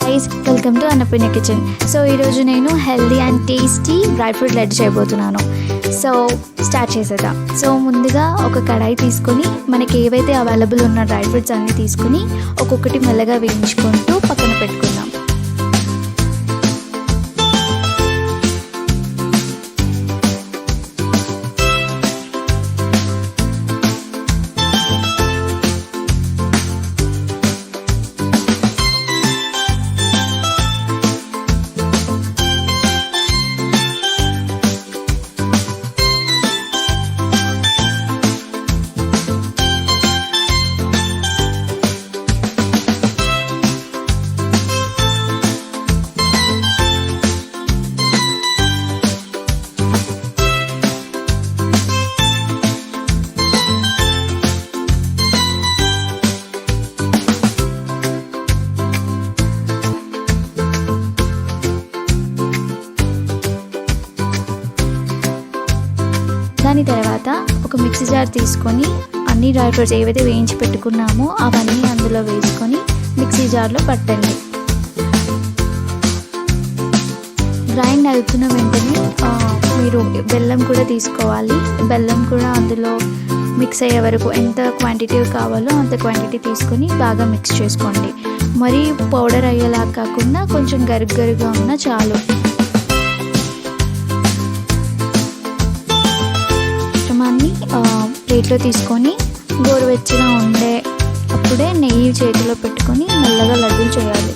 Guys, welcome to Annapurna kitchen. So ఈరోజు నేను healthy and tasty dry fruit laddu చేయబోతున్నాను. So start చేసేద్దాం. సో ముందుగా ఒక కడాయి తీసుకొని మనకి ఏవైతే అవైలబుల్ ఉన్న డ్రై ఫ్రూట్స్ అన్నీ తీసుకుని ఒక్కొక్కటి మెల్లగా వేయించుకుంటూ పక్కన పెట్టుకుందాం. దాని తర్వాత ఒక మిక్సీ జార్ తీసుకొని అన్ని డ్రై ఫ్రూట్స్ ఏవైతే వేయించి పెట్టుకున్నామో అవన్నీ అందులో వేసుకొని మిక్సీ జార్లో పట్టండి. గ్రైండ్ అవుతున్న వెంటనే మీరు బెల్లం కూడా తీసుకోవాలి. బెల్లం కూడా అందులో మిక్స్ అయ్యే వరకు ఎంత క్వాంటిటీ కావాలో అంత క్వాంటిటీ తీసుకొని బాగా మిక్స్ చేసుకోండి. మరీ పౌడర్ అయ్యేలా కాకుండా కొంచెం గరుగ్గా ఉన్నా చాలు. ప్లేట్లో తీసుకొని గోరువెచ్చగా ఉండే అప్పుడే నెయ్యి చేతిలో పెట్టుకొని మెల్లగా లడ్డూలు చేయాలి.